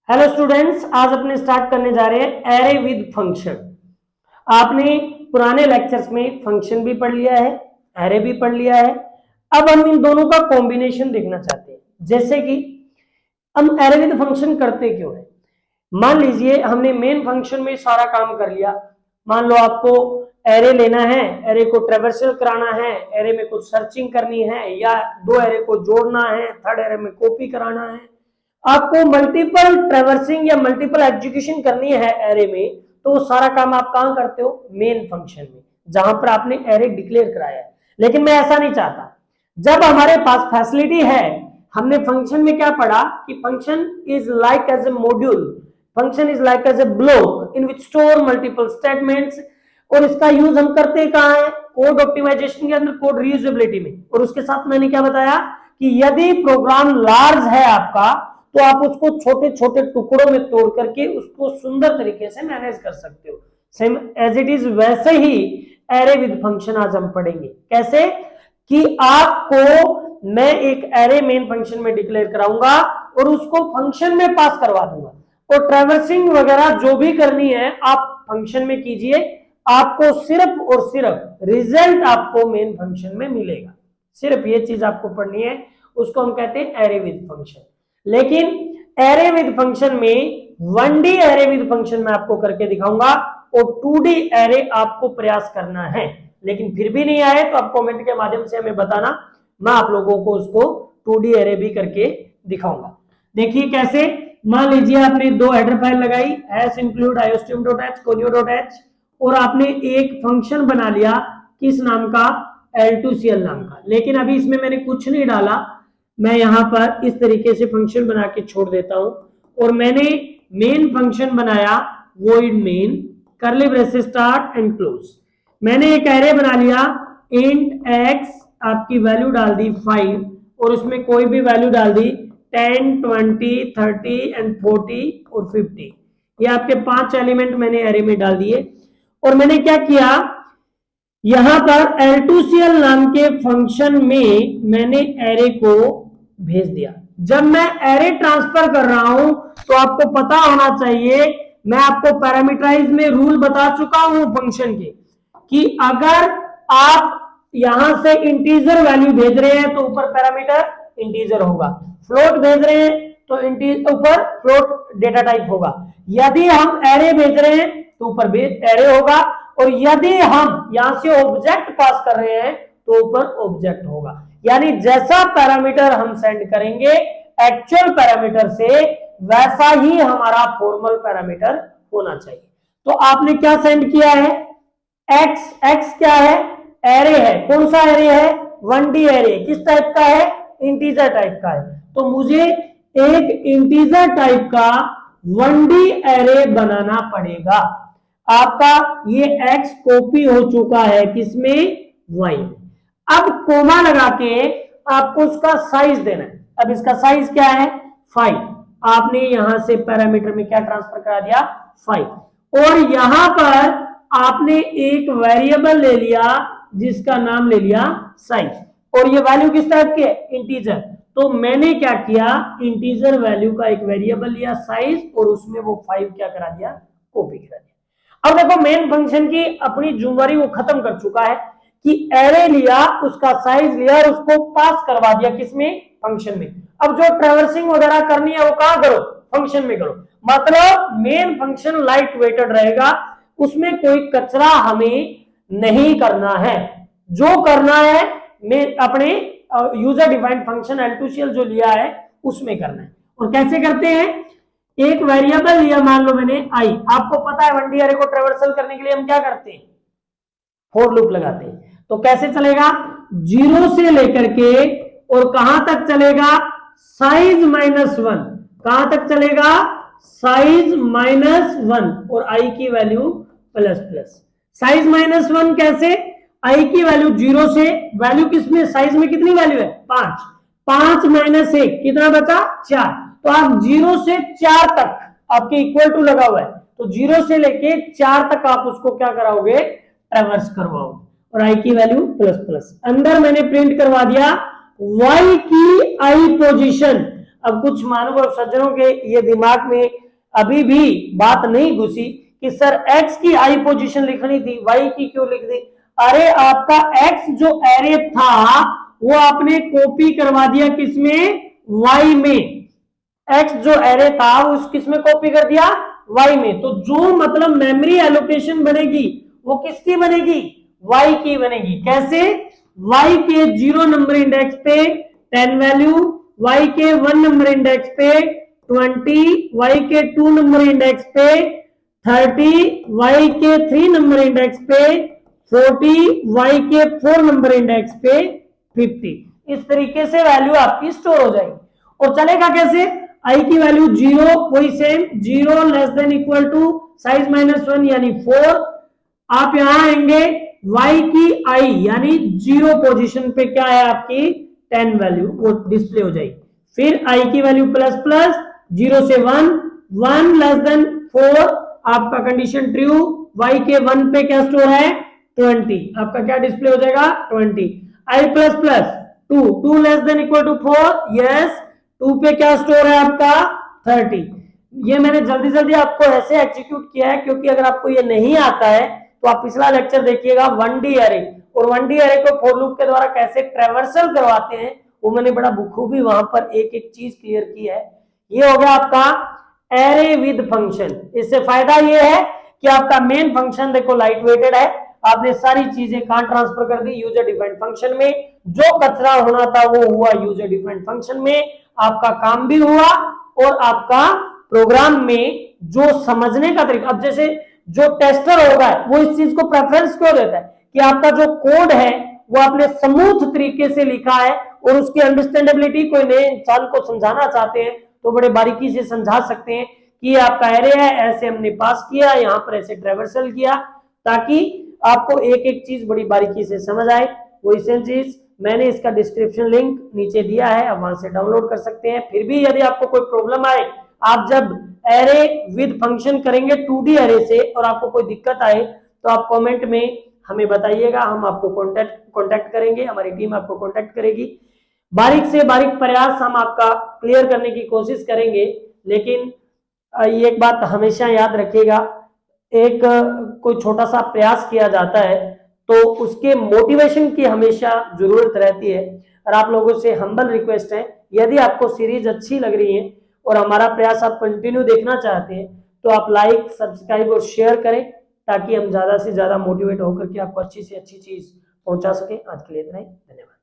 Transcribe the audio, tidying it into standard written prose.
Hello students, आज अपने start करने जा रहे हैं एरे विद फंक्शन। आपने पुराने लेक्चर्स में फंक्शन भी पढ़ लिया है, एरे भी पढ़ लिया है। अब हम इन दोनों का कॉम्बिनेशन देखना चाहते हैं। जैसे कि हम एरे विद फंक्शन करते क्यों है। मान लीजिए हमने मेन फंक्शन में सारा काम कर लिया। मान लो आपको एरे लेना है, एरे को ट्रेवर्सल कराना है, एरे में कुछ सर्चिंग करनी है, या दो एरे को जोड़ना है, थर्ड एरे में कॉपी कराना है। आपको मल्टीपल ट्रेवर्सिंग या मल्टीपल एग्जीक्यूशन करनी है एरे में, तो वो सारा काम आप कहां करते हो? मेन फंक्शन में, जहां पर आपने एरे डिक्लेयर कराया है। लेकिन मैं ऐसा नहीं चाहता। जब हमारे पास फैसिलिटी है, हमने फंक्शन में क्या पढ़ा कि function is like as a module, function is like as a block in which store multiple statements. और इसका यूज हम करते कहां है? कोड ऑप्टिमाइजेशन के अंदर, कोड रीयूजेबिलिटी में। और उसके साथ मैंने क्या बताया कि यदि प्रोग्राम लार्ज है आपका, तो आप उसको छोटे छोटे टुकड़ों में तोड़ करके उसको सुंदर तरीके से मैनेज कर सकते हो। सेम एज इट इज वैसे ही एरे विद फंक्शन आज हम पढ़ेंगे। कैसे कि आपको मैं एक एरे मेन फंक्शन में डिक्लेयर कराऊंगा और उसको फंक्शन में पास करवा दूंगा, और ट्रैवर्सिंग वगैरह जो भी करनी है आप फंक्शन में कीजिए। आपको सिर्फ और सिर्फ रिजल्ट आपको मेन फंक्शन में मिलेगा। सिर्फ ये चीज आपको पढ़नी है, उसको हम कहते हैं एरे विद फंक्शन। लेकिन एरे विद फंक्शन में 1D एरे विद फंक्शन में आपको करके दिखाऊंगा, और 2D एरे आपको प्रयास करना है। लेकिन फिर भी नहीं आए तो आप कमेंट के माध्यम से हमें बताना, मैं आप लोगों को उसको 2D एरे भी करके दिखाऊंगा। देखिए कैसे। मान लीजिए आपने दो हेडर फाइल लगाई, include iostream.h, conio.h, और आपने एक फंक्शन बना लिया किस नाम का? L2CL नाम का। लेकिन अभी इसमें मैंने कुछ नहीं डाला, मैं यहां पर इस तरीके से फंक्शन बना के छोड़ देता हूं। और मैंने मेन फंक्शन बनाया void main curly braces start and close. मैंने एक एरे बना लिया int x, आपकी वैल्यू डाल दी 5, और उसमें कोई भी वैल्यू डाल दी 10, 20, 30 एंड 40 और 50। ये आपके 5 एलिमेंट मैंने एरे में डाल दिए। और मैंने क्या किया, यहां पर L2CL नाम के फंक्शन में मैंने एरे को भेज दिया। जब मैं एरे ट्रांसफर कर रहा हूं तो आपको पता होना चाहिए, मैं आपको पैरामीटराइज में रूल बता चुका हूं फंक्शन के, कि अगर आप यहां से इंटीजर वैल्यू भेज रहे हैं तो ऊपर पैरामीटर इंटीजर होगा, फ्लोट भेज रहे हैं तो ऊपर फ्लोट डेटा टाइप होगा, यदि हम एरे भेज रहे हैं तो ऊपर एरे होगा, और यदि हम यहां से ऑब्जेक्ट पास कर रहे हैं तो ऊपर ऑब्जेक्ट होगा। यानी जैसा पैरामीटर हम सेंड करेंगे एक्चुअल पैरामीटर से, वैसा ही हमारा फॉर्मल पैरामीटर होना चाहिए। तो आपने क्या सेंड किया है? एक्स। एक्स क्या है? एरे है। कौन सा एरे है? 1D array. किस टाइप का है? इंटीजर टाइप का है। तो मुझे एक इंटीजर टाइप का 1D एरे बनाना पड़ेगा। आपका ये x कॉपी हो चुका है किसमें? y। अब कोमा लगा के आपको उसका साइज देना है। अब इसका साइज क्या है? 5। आपने यहां से पैरामीटर में क्या ट्रांसफर करा दिया? 5। और यहां पर आपने एक वेरिएबल ले लिया जिसका नाम ले लिया साइज, और ये वैल्यू किस टाइप की है? इंटीजर। तो मैंने क्या किया, इंटीजर वैल्यू का एक वेरिएबल लिया साइज, और उसमें वो 5 क्या करा दिया? कॉपी करा दिया। अब देखो मेन फंक्शन की अपनी जुम्मेवारी वो खत्म कर चुका है कि एरे लिया, उसका साइज लिया और उसको पास करवा दिया किसमें? फंक्शन में। अब जो ट्रैवर्सिंग वगैरह करनी है वो कहां करो? फंक्शन में करो। मतलब मेन फंक्शन लाइट वेटेड रहेगा, उसमें कोई कचरा हमें नहीं करना है। जो करना है में अपने यूजर डिफाइंड फंक्शन L2CL जो लिया है उसमें करना है। और कैसे करते हैं? एक वेरिएबल लिया, मान लो मैंने आई। आपको पता है 1D एरे को ट्रैवर्सल करने के लिए हम क्या करते हैं? फॉर लूप लगाते हैं। तो कैसे चलेगा? 0 से लेकर के और कहां तक चलेगा? साइज -1। कहां तक चलेगा? साइज -1 और आई की वैल्यू प्लस। साइज -1 कैसे? आई की वैल्यू 0 से, वैल्यू किसमें? साइज में कितनी वैल्यू है? 5। 5 - 1 कितना बचा? 4। तो आप 0 से 4 तक आपके इक्वल टू लगा हुआ है, तो 0 से लेके 4 तक आप उसको क्या कराओगे? ट्रैवर्स करवाओगे। और आई की वैल्यू प्लस। अंदर मैंने प्रिंट करवा दिया y की आई पोजीशन। अब कुछ महानुभाव सज्जनों के ये दिमाग में अभी भी बात नहीं घुसी कि सर x की i पोजीशन लिखनी थी, y की क्यों लिख दी। अरे आपका x जो एरे था वो आपने कॉपी करवा दिया किसमें, y में। x जो एरे था उस किसमें कॉपी कर दिया, y में। तो जो मतलब मेमोरी एलोकेशन बनेगी वो किसकी बनेगी, y की बनेगी। कैसे, y के 0 नंबर इंडेक्स पे 10 वैल्यू, y के 1 नंबर इंडेक्स पे 20, y के 2 नंबर इंडेक्स पे 30, y के 3 नंबर इंडेक्स पे 40, y के 4 नंबर इंडेक्स पे 50। इस तरीके से वैल्यू आपकी स्टोर हो जाएगी। और चलेगा कैसे, i की वैल्यू 0, वही same 0 less than equal to size -1 यानी 4। आप यहां आएंगे y की i यानी 0 पोजीशन पे क्या है आपकी 10 वैल्यू, वो डिस्प्ले हो जाएगी। फिर i की वैल्यू प्लस प्लस 0 से 1, 1 लेस देन 4 आपका कंडीशन ट्रू, y के 1 पे क्या स्टोर है 20, आपका क्या डिस्प्ले हो जाएगा 20। i plus plus 2, 2 less than equal to 4, yes 2 पे क्या स्टोर है आपका 30। ये मैंने जल्दी जल्दी आपको ऐसे एग्जीक्यूट किया है क्योंकि अगर आपको ये नहीं आता है तो आप पिछला लेक्चर देखिएगा 1D एरे, और 1D एरे को फॉर लूप के द्वारा कैसे ट्रेवर्सल करवाते हैं वो मैंने बड़ा बखूबी वहां पर एक एक चीज क्लियर की है। ये हो गया आपका एरे विद फंक्शन। इससे फायदा ये है कि आपका मेन फंक्शन देखो लाइट वेटेड है, आपने सारी चीजें कहां ट्रांसफर कर दी, यूजर डिफाइंड फंक्शन में। जो कचरा होना था वो हुआ यूजर डिफाइंड फंक्शन में, आपका काम भी हुआ और आपका प्रोग्राम में जो समझने का तरीका। अब जैसे जो टेस्टर होगा वो इस चीज को प्रेफरेंस क्यों देता है कि आपका जो कोड है वो आपने स्मूथ तरीके से लिखा है और उसकी अंडरस्टैंडेबिलिटी कोई नए इंसान को समझाना चाहते हैं तो बड़े बारीकी से समझा सकते हैं कि ये आपका एरे है, ऐसे हमने पास किया, यहाँ पर ऐसे ट्रेवर्सल किया, ताकि आपको एक एक चीज बड़ी बारीकी से समझ आए। वही सेम चीज मैंने इसका डिस्क्रिप्शन लिंक नीचे दिया है, आप वहां से डाउनलोड कर सकते हैं। फिर भी यदि आपको कोई प्रॉब्लम आए, आप जब एरे विद फंक्शन करेंगे 2D एरे से और आपको कोई दिक्कत आए तो आप कमेंट में हमें बताइएगा, हम आपको कांटेक्ट करेंगे, हमारी टीम आपको कांटेक्ट करेगी। बारीक से बारीक प्रयास हम आपका क्लियर करने की कोशिश करेंगे। लेकिन ये एक बात हमेशा याद रखिएगा, एक कोई छोटा सा प्रयास किया जाता है तो उसके मोटिवेशन की हमेशा जरूरत रहती है। और आप लोगों से हम्बल रिक्वेस्ट है, यदि आपको सीरीज अच्छी लग रही है और हमारा प्रयास आप कंटिन्यू देखना चाहते हैं तो आप लाइक, सब्सक्राइब और शेयर करें ताकि हम ज्यादा से ज्यादा मोटिवेट होकर के आपको अच्छी से अच्छी चीज पहुंचा सकें। आज के लिए इतना ही, धन्यवाद।